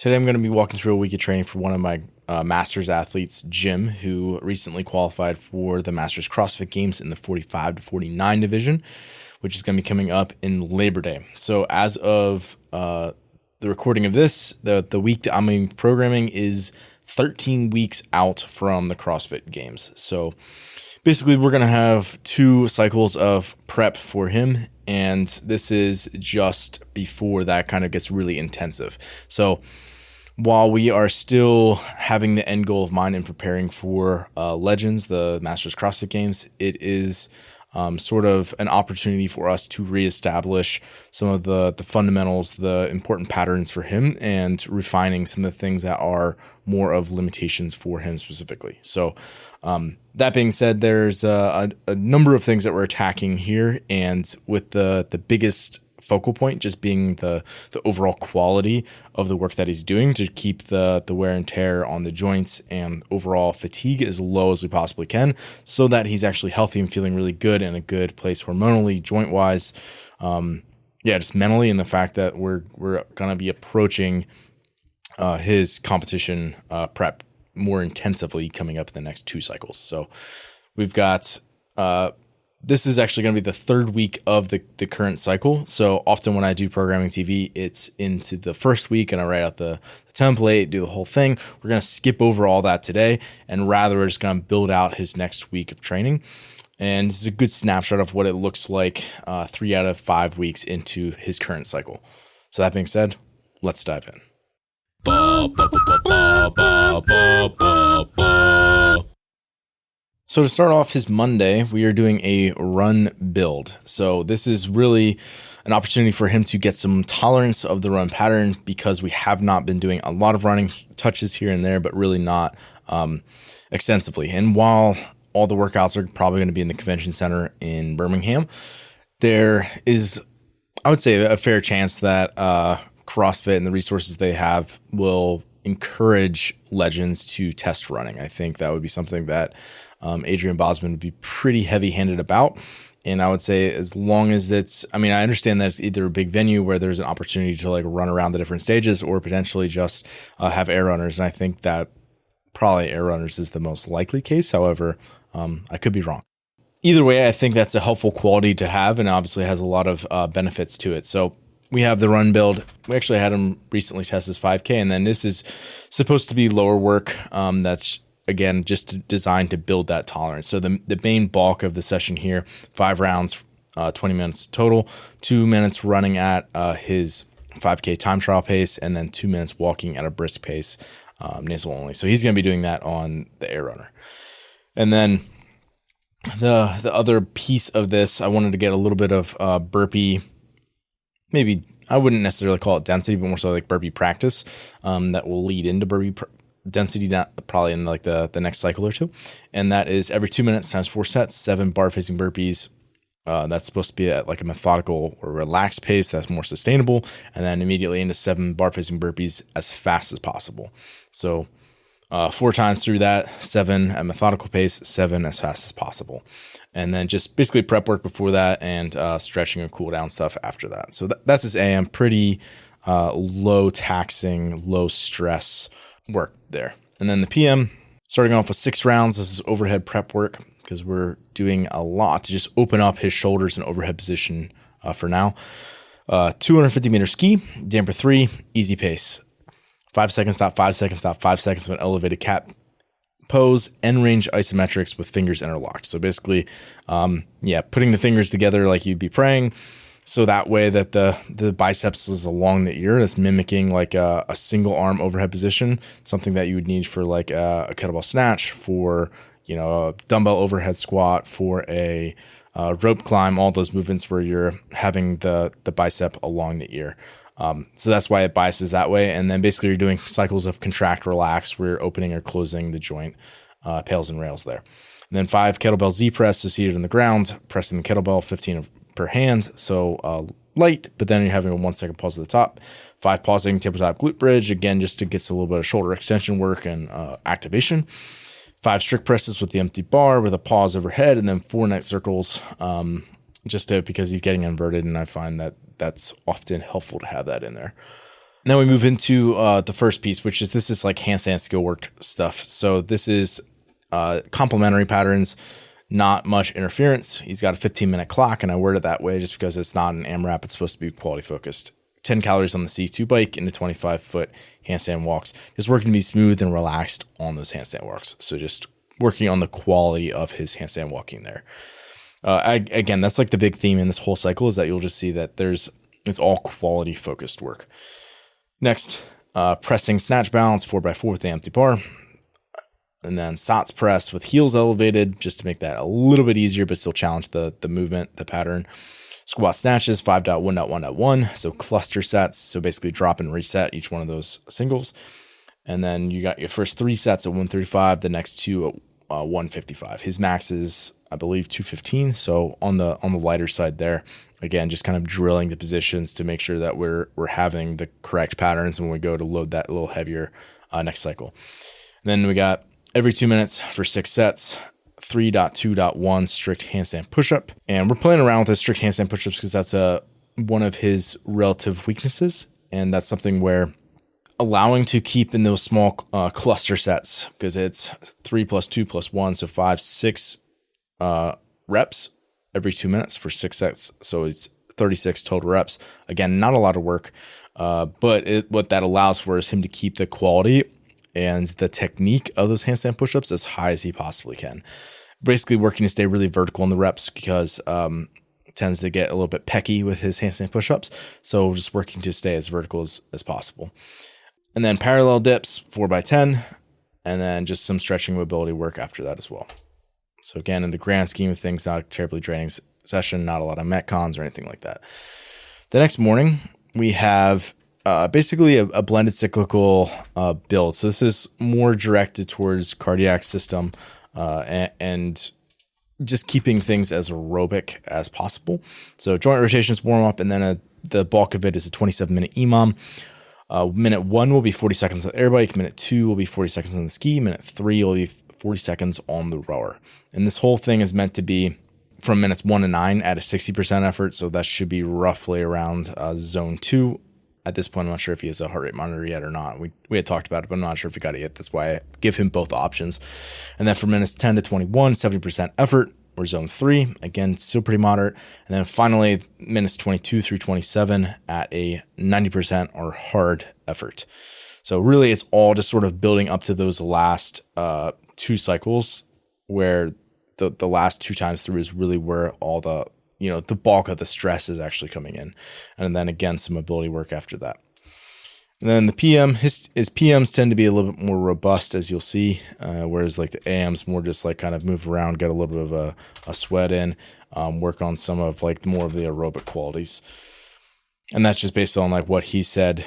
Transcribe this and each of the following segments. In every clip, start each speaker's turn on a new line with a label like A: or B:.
A: Today I'm going to be walking through a week of training for one of my Masters athletes, Jim, who recently qualified for the Masters CrossFit Games in the 45 to 49 division, which is going to be coming up in Labor Day. So as of the recording of this, the week that I'm programming is 13 weeks out from the CrossFit Games. So basically we're going to have 2 cycles of prep for him, and this is just before that kind of gets really intensive. So while we are still having the end goal of mine in preparing for Legends, the Masters CrossFit Games, it is sort of an opportunity for us to reestablish some of the fundamentals, the important patterns for him, and refining some of the things that are more of limitations for him specifically. So that being said, there's a number of things that we're attacking here, and with the biggest focal point just being the overall quality of the work that he's doing to keep the wear and tear on the joints and overall fatigue as low as we possibly can, so that he's actually healthy and feeling really good in a good place hormonally, joint wise, just mentally, and the fact that we're going to be approaching his competition prep more intensively coming up in the next 2 cycles. So we've got this is actually going to be the 3rd week of the current cycle. So often when I do programming TV, it's into the first week and I write out the template, do the whole thing. We're going to skip over all that today, and rather we're just going to build out his next week of training. And this is a good snapshot of what it looks like 3 out of 5 weeks into his current cycle. So that being said, let's dive in. So to start off his Monday, we are doing a run build. So this is really an opportunity for him to get some tolerance of the run pattern, because we have not been doing a lot of running touches here and there, but really not extensively. And while all the workouts are probably going to be in the convention center in Birmingham, there is, I would say, a fair chance that CrossFit and the resources they have will encourage Legends to test running. I think that would be something that Adrian Bosman would be pretty heavy-handed about. And I would say, as long as I understand that it's either a big venue where there's an opportunity to like run around the different stages, or potentially just have air runners. And I think that probably air runners is the most likely case. However, I could be wrong. Either way, I think that's a helpful quality to have, and obviously has a lot of benefits to it. So we have the run build. We actually had him recently test his 5K, and then this is supposed to be lower work. That's again just designed to build that tolerance. So the main bulk of the session here, 5 rounds, 20 minutes total, 2 minutes running at his 5K time trial pace, and then 2 minutes walking at a brisk pace, nasal only. So he's going to be doing that on the air runner. And then the other piece of this, I wanted to get a little bit of burpee. Maybe I wouldn't necessarily call it density, but more so like burpee practice that will lead into burpee density probably in like the next cycle or 2. And that is every 2 minutes times 4 sets, 7 bar facing burpees. That's supposed to be at like a methodical or relaxed pace that's more sustainable. And then immediately into 7 bar facing burpees as fast as possible. So 4 times through that, 7 at methodical pace, 7 as fast as possible. And then just basically prep work before that, and stretching and cool down stuff after that. So that's his AM, pretty low taxing, low stress work there. And then the PM, starting off with 6 rounds. This is overhead prep work, because we're doing a lot to just open up his shoulders in overhead position for now. 250 meter ski, damper 3, easy pace. 5 second stop, 5 second stop, 5 seconds of an elevated cat pose, end range isometrics with fingers interlocked. So basically, putting the fingers together like you'd be praying, so that way that the biceps is along the ear. That's mimicking like a single arm overhead position, something that you would need for like a kettlebell snatch, for a dumbbell overhead squat, for a rope climb, all those movements where you're having the bicep along the ear. So that's why it biases that way. And then basically you're doing cycles of contract, relax, where you're opening or closing the joint, pails and rails there. And then 5 kettlebell Z press, so seated on the ground, pressing the kettlebell, 15 per hand. So light, but then you're having a 1 second pause at the top. 5 pausing tabletop glute bridge, again, just to get a little bit of shoulder extension work and activation. 5 strict presses with the empty bar with a pause overhead, and then 4 neck circles, because he's getting inverted, and I find that that's often helpful to have that in there. Then we move into the first piece, which is this is like handstand skill work stuff. So this is complementary patterns, not much interference. He's got a 15-minute clock, and I word it that way just because it's not an AMRAP. It's supposed to be quality focused. 10 calories on the C2 bike into 25-foot handstand walks. Just working to be smooth and relaxed on those handstand walks. So just working on the quality of his handstand walking there. Again, that's like the big theme in this whole cycle is that you'll just see that it's all quality focused work. Next, pressing snatch balance 4x4 with the empty bar. And then SOTS press with heels elevated just to make that a little bit easier, but still challenge the movement, the pattern. Squat snatches 5.1.1.1. So cluster sets. So basically drop and reset each one of those singles. And then you got your first 3 sets at 135, the next 2 at 155. His max is, I believe, 215. So on the lighter side there. Again, just kind of drilling the positions to make sure that we're having the correct patterns when we go to load that a little heavier next cycle. And then we got every 2 minutes for 6 sets, 3.2.1 strict handstand pushup. And we're playing around with the strict handstand pushups because that's one of his relative weaknesses. And that's something where allowing to keep in those small cluster sets, because it's 3 + 2 + 1, so 5, 6 reps every 2 minutes for 6 sets. So it's 36 total reps. Again, not a lot of work, but what that allows for is him to keep the quality and the technique of those handstand pushups as high as he possibly can. Basically working to stay really vertical in the reps because tends to get a little bit pecky with his handstand pushups. So just working to stay as vertical as possible. And then parallel dips, 4x10, and then just some stretching mobility work after that as well. So again, in the grand scheme of things, not a terribly draining session, not a lot of metcons or anything like that. The next morning, we have basically a blended cyclical build. So this is more directed towards cardiac system and just keeping things as aerobic as possible. So joint rotations, warm up, and then the bulk of it is a 27-minute EMOM. Minute 1 will be 40 seconds on the air bike. Minute 2 will be 40 seconds on the ski. Minute 3 will be 40 seconds on the rower. And this whole thing is meant to be from minutes 1 to 9 at a 60% effort. So that should be roughly around zone 2. At this point, I'm not sure if he has a heart rate monitor yet or not. We had talked about it, but I'm not sure if he got it yet. That's why I give him both options. And then for minutes 10 to 21, 70% effort, or zone 3. Again, still pretty moderate. And then finally, minutes 22 through 27 at a 90% or hard effort. So really, it's all just sort of building up to those last 2 cycles where the last 2 times through is really where all the bulk of the stress is actually coming in. And then again, some mobility work after that. And then the PM, his PMs tend to be a little bit more robust, as you'll see, whereas like the AMs more just like kind of move around, get a little bit of a sweat in, work on some of like more of the aerobic qualities. And that's just based on like what he said,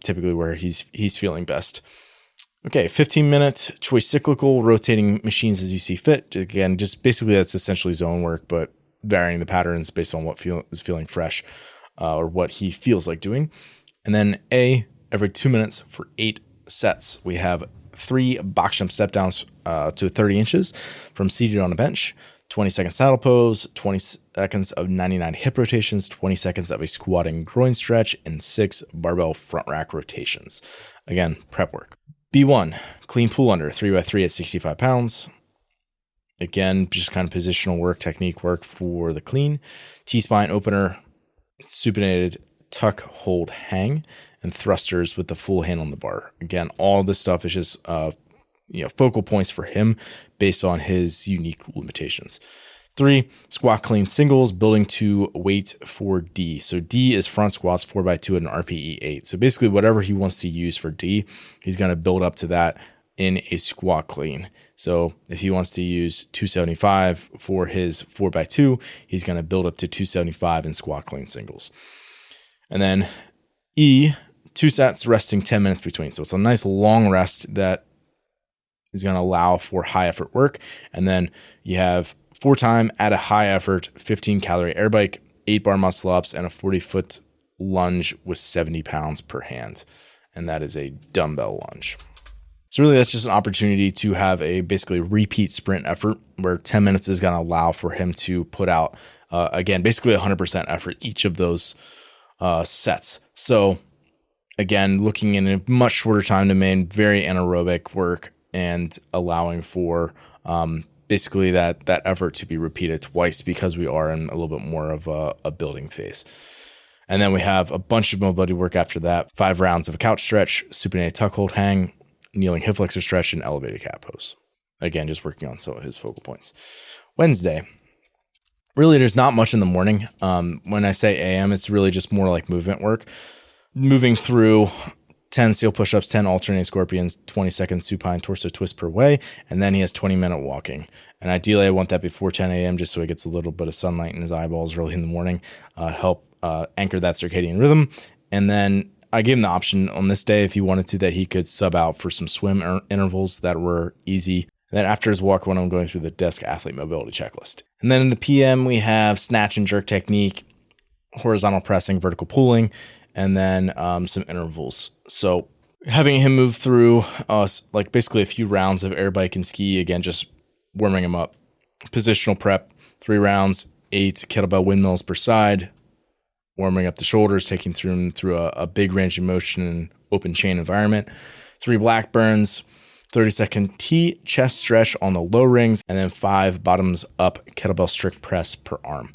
A: typically where he's feeling best. Okay, 15-minute choice cyclical, rotating machines as you see fit. Again, just basically that's essentially zone work, but varying the patterns based on what is feeling fresh or what he feels like doing. And then every 2 minutes for 8 sets, we have 3 box jump step downs to 30 inches from seated on a bench, 20-second saddle pose, 20 seconds of 99 hip rotations, 20 seconds of a squatting groin stretch, and 6 barbell front rack rotations. Again, prep work. B1, clean pull under, 3x3 at 65 pounds. Again, just kind of positional work, technique work for the clean. T-spine opener, supinated tuck, hold, hang, and thrusters with the full hand on the bar. Again, all this stuff is just focal points for him based on his unique limitations. 3, squat clean singles, building to weight for D. So D is front squats 4x2 at an RPE 8. So basically whatever he wants to use for D, he's going to build up to that in a squat clean. So if he wants to use 275 for his 4x2, he's going to build up to 275 in squat clean singles. And then E, 2 sets, resting 10 minutes between. So it's a nice long rest that is going to allow for high effort work. And then you have 4 time at a high effort, 15 calorie air bike, 8 bar muscle ups, and a 40-foot lunge with 70 pounds per hand. And that is a dumbbell lunge. So really that's just an opportunity to have a basically repeat sprint effort where 10 minutes is going to allow for him to put out, again, basically 100% effort each of those sets. So again, looking in a much shorter time domain, very anaerobic work, and allowing for basically that effort to be repeated twice because we are in a little bit more of a building phase. And then we have a bunch of mobility work after that. 5 rounds of a couch stretch, supinated tuck hold hang, kneeling hip flexor stretch, and elevated cat pose. Again, just working on some of his focal points. Wednesday, really there's not much in the morning. When I say AM, it's really just more like movement work. Moving through 10 seal push-ups, 10 alternating scorpions, 20-second supine torso twist per way, and then he has 20-minute walking. And ideally, I want that before 10 a.m. just so he gets a little bit of sunlight in his eyeballs early in the morning, help anchor that circadian rhythm. And then I gave him the option on this day, if he wanted to, that he could sub out for some swim intervals that were easy. And then after his walk, when I'm going through the desk athlete mobility checklist. And then in the PM, we have snatch and jerk technique, horizontal pressing, vertical pulling, and then some intervals. So having him move through like basically a few rounds of air bike and ski, again, just warming him up. Positional prep, 3 rounds, 8 kettlebell windmills per side, warming up the shoulders, taking him through a big range of motion and open chain environment. 3 black burns, 30-second T chest stretch on the low rings, and then 5 bottoms up kettlebell strict press per arm.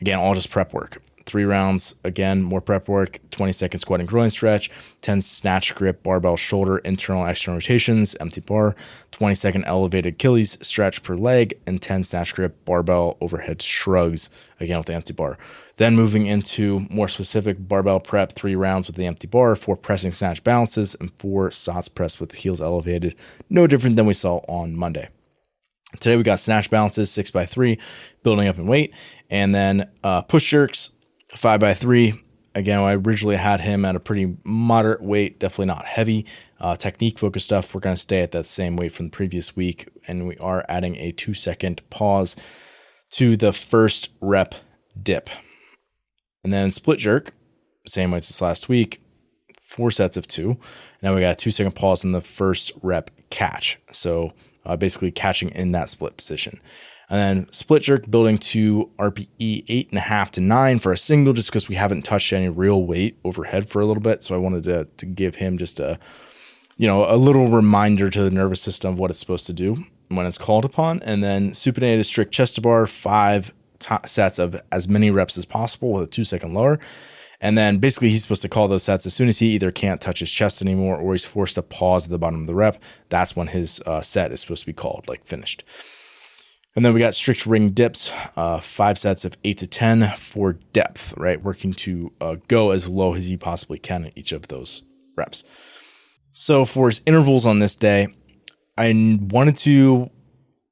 A: Again, all just prep work. 3 rounds, again, more prep work, 20-second squat and groin stretch, 10 snatch grip, barbell shoulder, internal, external rotations, empty bar, 20-second elevated Achilles stretch per leg, and 10 snatch grip, barbell overhead shrugs, again with the empty bar. Then moving into more specific barbell prep, 3 rounds with the empty bar, 4 pressing snatch balances, and 4 SOTS press with the heels elevated. No different than we saw on Monday. Today we got snatch balances, 6x3, building up in weight, and then push jerks, 5x3. Again, I originally had him at a pretty moderate weight, definitely not heavy. Technique focused stuff, we're going to stay at that same weight from the previous week, and we are adding a 2-second pause to the first rep dip. And then split jerk, same weights as last week, 4 sets of 2. Now we got a 2-second pause in the first rep catch. So basically catching in that split position. And then split jerk building to RPE 8.5 to 9 for a single, just because we haven't touched any real weight overhead for a little bit. So I wanted to give him just a little reminder to the nervous system of what it's supposed to do when it's called upon. And then supinated strict chest to bar, 5 sets of as many reps as possible with a 2-second lower. And then basically he's supposed to call those sets as soon as he either can't touch his chest anymore or he's forced to pause at the bottom of the rep. That's when his set is supposed to be called, like finished. And then we got strict ring dips, 5 sets of 8 to 10 for depth, right? Working to go as low as he possibly can at each of those reps. So for his intervals on this day, I wanted to,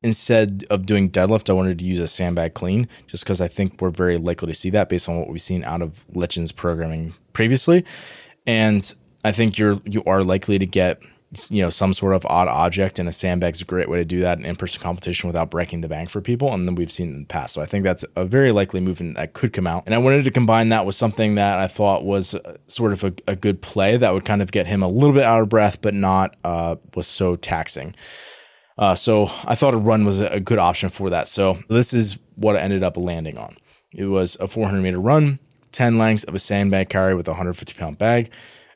A: instead of doing deadlift, I wanted to use a sandbag clean, just because I think we're very likely to see that based on what we've seen out of Legends programming previously. And I think you are likely to get some sort of odd object, and a sandbag's a great way to do that in in-person competition without breaking the bank for people. And then we've seen in the past. So I think that's a very likely movement that could come out. And I wanted to combine that with something that I thought was sort of a good play that would kind of get him a little bit out of breath, but not was so taxing. So I thought a run was a good option for that. So this is what I ended up landing on. It was a 400-meter run, 10 lengths of a sandbag carry with a 150-pound bag.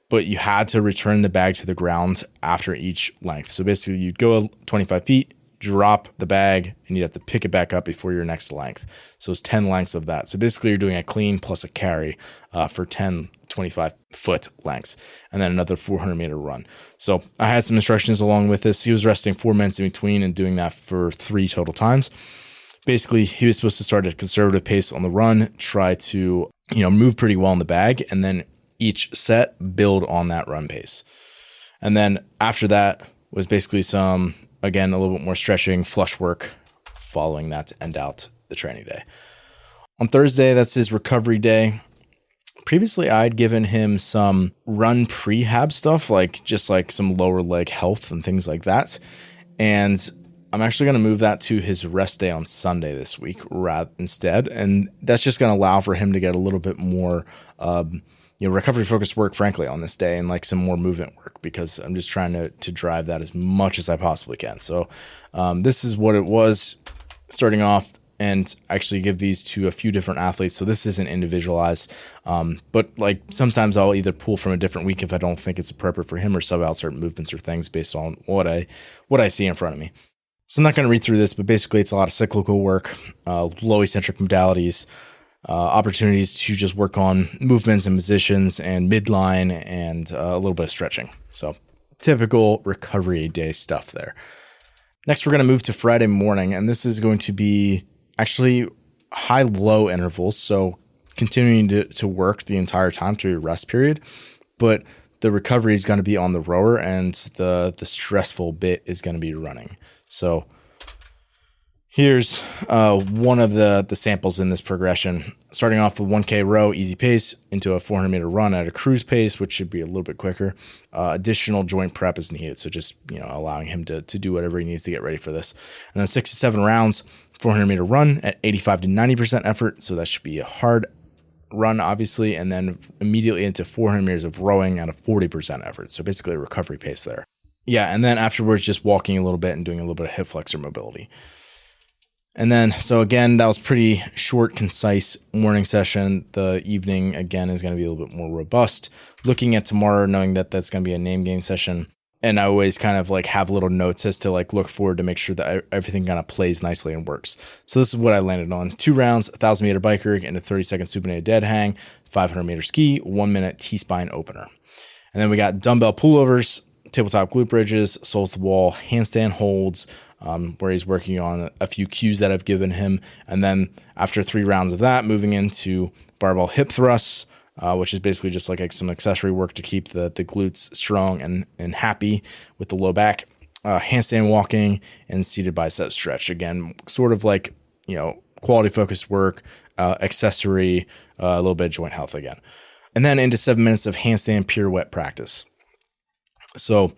A: But you had to return the bag to the ground after each length. So basically you'd go 25 feet, drop the bag, and you'd have to pick it back up before your next length. So it's 10 lengths of that. So basically you're doing a clean plus a carry for 10, 25-foot lengths, and then another 400-meter run. So I had some instructions along with this. He was resting 4 minutes in between and doing that for 3 total times. Basically, he was supposed to start at a conservative pace on the run, try to move pretty well in the bag, and then each set build on that run pace. And then after that was basically some, again, a little bit more stretching, flush work following that to end out the training day. On Thursday, that's his recovery day. Previously, I'd given him some run prehab stuff, like some lower leg health and things like that. And I'm actually going to move that to his rest day on Sunday this week instead. And that's just going to allow for him to get a little bit more recovery focused work, frankly, on this day, and like some more movement work, because I'm just trying to drive that as much as I possibly can. So this is what it was starting off. and actually give these to a few different athletes. So this isn't individualized, but like sometimes I'll either pull from a different week if I don't think it's appropriate for him, or sub out certain movements or things based on what I see in front of me. So I'm not going to read through this, but basically it's a lot of cyclical work, low eccentric modalities, opportunities to just work on movements and positions and midline and a little bit of stretching. So typical recovery day stuff there. Next, we're going to move to Friday morning, and this is going to be actually high-low intervals, so continuing to work the entire time through your rest period, but the recovery is going to be on the rower, and the stressful bit is going to be running. So here's one of the samples in this progression. Starting off with 1K row, easy pace, into a 400-meter run at a cruise pace, which should be a little bit quicker. Additional joint prep is needed, so just allowing him to do whatever he needs to get ready for this. And then 6 to 7 rounds, 400-meter run at 85 to 90% effort, so that should be a hard run, obviously, and then immediately into 400 meters of rowing at a 40% effort, so basically a recovery pace there. Yeah, and then afterwards, just walking a little bit and doing a little bit of hip flexor mobility. And then, so again, that was pretty short, concise morning session. The evening, again, is going to be a little bit more robust. Looking at tomorrow, knowing that that's going to be a name game session. And I always kind of like have little notes as to like look forward to make sure that everything kind of plays nicely and works. So this is what I landed on. 2 rounds, 1,000-meter bike erg and a 30-second supinated dead hang, 500-meter ski, 1-minute T-spine opener. And then we got dumbbell pullovers, tabletop glute bridges, soles to wall, handstand holds, where he's working on a few cues that I've given him. And then after 3 rounds of that, moving into barbell hip thrusts, which is basically just like some accessory work to keep the glutes strong and happy with the low back, handstand walking, and seated bicep stretch. Again, sort of like, quality focused work, accessory, a little bit of joint health again. And then into 7 minutes of handstand pirouette practice. So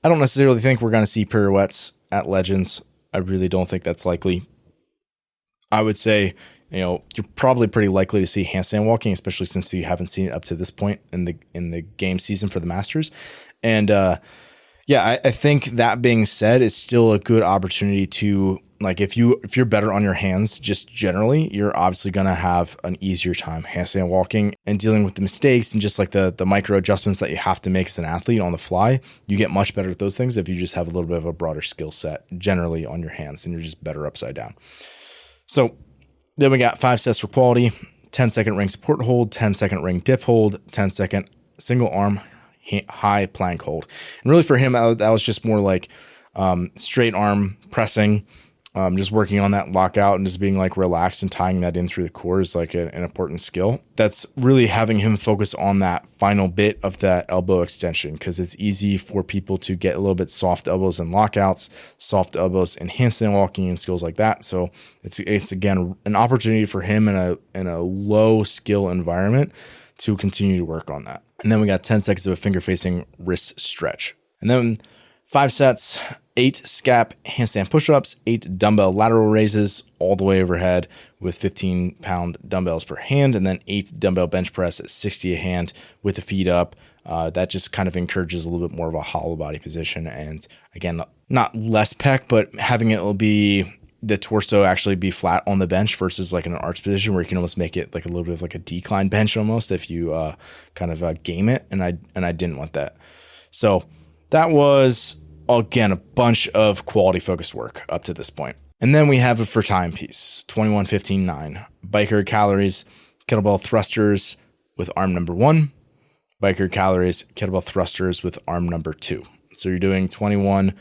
A: I don't necessarily think we're going to see pirouettes at Legends. I really don't think that's likely. I would say, you're probably pretty likely to see handstand walking, especially since you haven't seen it up to this point in the game season for the Masters. And I think that being said, it's still a good opportunity to, like, if you're better on your hands, just generally, you're obviously going to have an easier time handstand walking and dealing with the mistakes and just like the micro adjustments that you have to make as an athlete on the fly. You get much better at those things if you just have a little bit of a broader skill set generally on your hands, and you're just better upside down. So then we got 5 sets for quality, 10-second ring support hold, 10-second ring dip hold, 10-second single arm high plank hold. And really for him, that was just more like straight arm pressing, just working on that lockout and just being like relaxed and tying that in through the core is like an important skill. That's really having him focus on that final bit of that elbow extension, because it's easy for people to get a little bit soft elbows and lockouts, soft elbows and handstand walking and skills like that. So it's again an opportunity for him in a low skill environment to continue to work on that. And then we got 10 seconds of a finger facing wrist stretch. And then 5 sets, 8 scap handstand push-ups, 8 dumbbell lateral raises all the way overhead with 15-pound dumbbells per hand, and then 8 dumbbell bench press at 60 a hand with the feet up. That just kind of encourages a little bit more of a hollow body position. And again, not less pec, but having it will be the torso actually be flat on the bench versus like in an arch position where you can almost make it like a little bit of like a decline bench almost if you kind of game it. And I didn't want that. So that was, again, a bunch of quality focused work up to this point. And then we have it for time piece, 21-15-9. Bike erg calories, kettlebell thrusters with arm number 1. Bike erg calories, kettlebell thrusters with arm number 2. So you're doing 21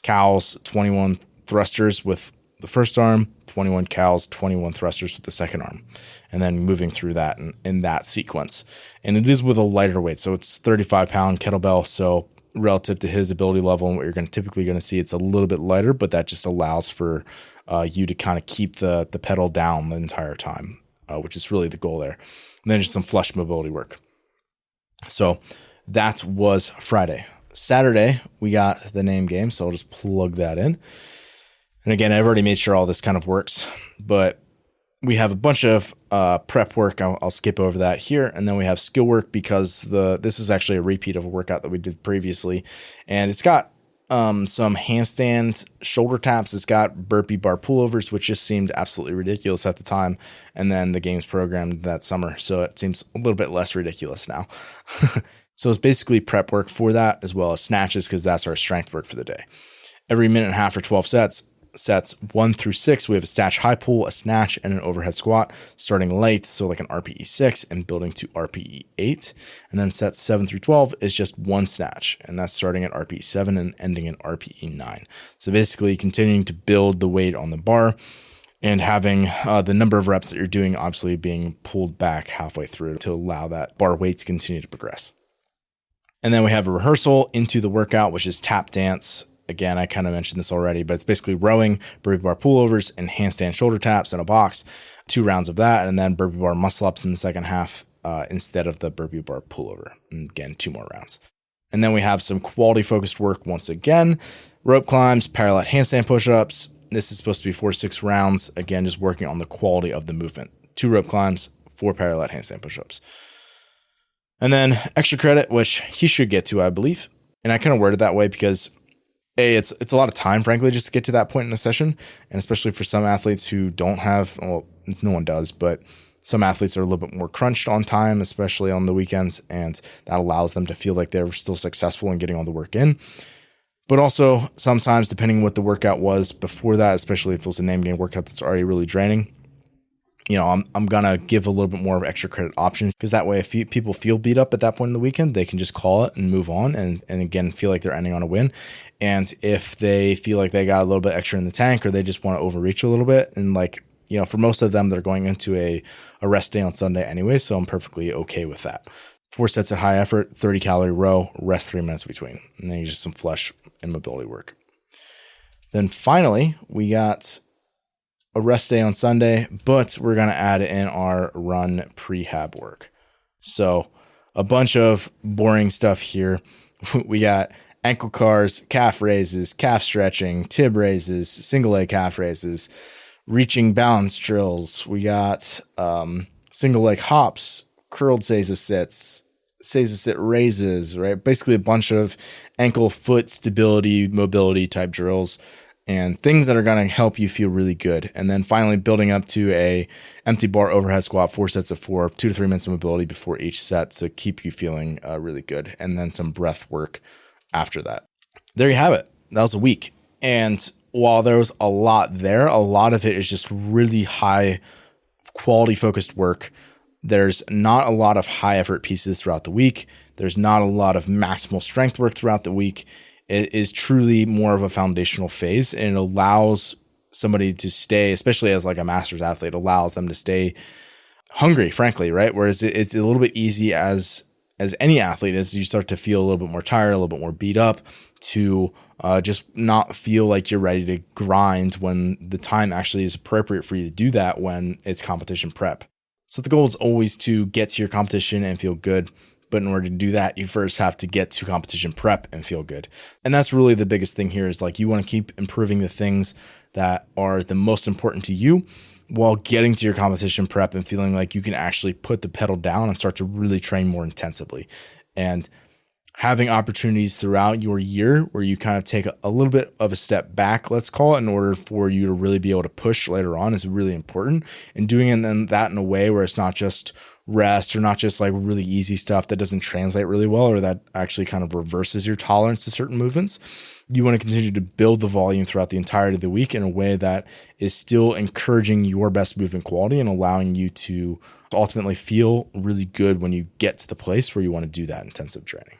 A: cows, 21 thrusters with the first arm, 21 cows, 21 thrusters with the second arm, and then moving through that in that sequence. And it is with a lighter weight. So it's 35-pound kettlebell. So relative to his ability level and what you're typically going to see, it's a little bit lighter, but that just allows for you to kind of keep the pedal down the entire time, which is really the goal there. And then just some flush mobility work. So that was Friday. Saturday, we got the name game, so I'll just plug that in. And again, I've already made sure all this kind of works, but we have a bunch of prep work. I'll skip over that here. And then we have skill work because this is actually a repeat of a workout that we did previously. And it's got some handstand shoulder taps. It's got burpee bar pullovers, which just seemed absolutely ridiculous at the time. And then the games program that summer. So it seems a little bit less ridiculous now. So it's basically prep work for that, as well as snatches, because that's our strength work for the day. Every minute and a half for 12 sets 1 through 6, we have a snatch high pull, a snatch, and an overhead squat, starting light, so like an RPE 6, and building to RPE 8. And then sets 7 through 12 is just one snatch, and that's starting at RPE 7 and ending at RPE 9. So basically continuing to build the weight on the bar and having the number of reps that you're doing obviously being pulled back halfway through to allow that bar weight to continue to progress. And then we have a rehearsal into the workout, which is tap dance. Again, I kind of mentioned this already, but it's basically rowing, burpee bar pullovers, and handstand shoulder taps in a box. 2 rounds of that, and then burpee bar muscle ups in the second half instead of the burpee bar pullover. And again, 2 more rounds. And then we have some quality focused work once again. Rope climbs, parallel handstand push-ups. This is supposed to be 4 to 6 rounds. Again, just working on the quality of the movement. 2 rope climbs, 4 parallel handstand push-ups. And then extra credit, which he should get to, I believe. And I kind of worded that way because it's a lot of time, frankly, just to get to that point in the session. And especially for some athletes who don't have, well, no one does, but some athletes are a little bit more crunched on time, especially on the weekends. And that allows them to feel like they're still successful in getting all the work in. But also sometimes, depending on what the workout was before that, especially if it was a name game workout that's already really draining, I'm going to give a little bit more of extra credit option, because that way if people feel beat up at that point in the weekend, they can just call it and move on and again, feel like they're ending on a win. And if they feel like they got a little bit extra in the tank, or they just want to overreach a little bit, and for most of them, they're going into a rest day on Sunday anyway. So I'm perfectly okay with that. 4 sets at high effort, 30 calorie row, rest 3 minutes between, and then just some flesh and mobility work. Then finally, we got a rest day on Sunday, but we're going to add in our run prehab work. So a bunch of boring stuff here. We got ankle cars, calf raises, calf stretching, tib raises, single leg calf raises, reaching balance drills. We got single leg hops, curled seiza sit raises, right? Basically a bunch of ankle, foot stability, mobility type drills, and things that are going to help you feel really good. And then finally building up to a empty bar overhead squat, 4 sets of 4, 2 to 3 minutes of mobility before each set to keep you feeling really good. And then some breath work after that. There you have it. That was a week. And while there was a lot there, a lot of it is just really high quality focused work. There's not a lot of high effort pieces throughout the week. There's not a lot of maximal strength work throughout the week. It is truly more of a foundational phase, and it allows somebody to stay, especially as like a master's athlete, allows them to stay hungry, frankly, right? Whereas it's a little bit easy as any athlete, as you start to feel a little bit more tired, a little bit more beat up, to just not feel like you're ready to grind when the time actually is appropriate for you to do that when it's competition prep. So the goal is always to get to your competition and feel good. But in order to do that, you first have to get to competition prep and feel good. And that's really the biggest thing here, is like you want to keep improving the things that are the most important to you while getting to your competition prep and feeling like you can actually put the pedal down and start to really train more intensively. And having opportunities throughout your year where you kind of take a little bit of a step back, let's call it, in order for you to really be able to push later on is really important. And doing it then that in a way where it's not just rest, or not just like really easy stuff that doesn't translate really well, or that actually kind of reverses your tolerance to certain movements. You want to continue to build the volume throughout the entirety of the week in a way that is still encouraging your best movement quality and allowing you to ultimately feel really good when you get to the place where you want to do that intensive training.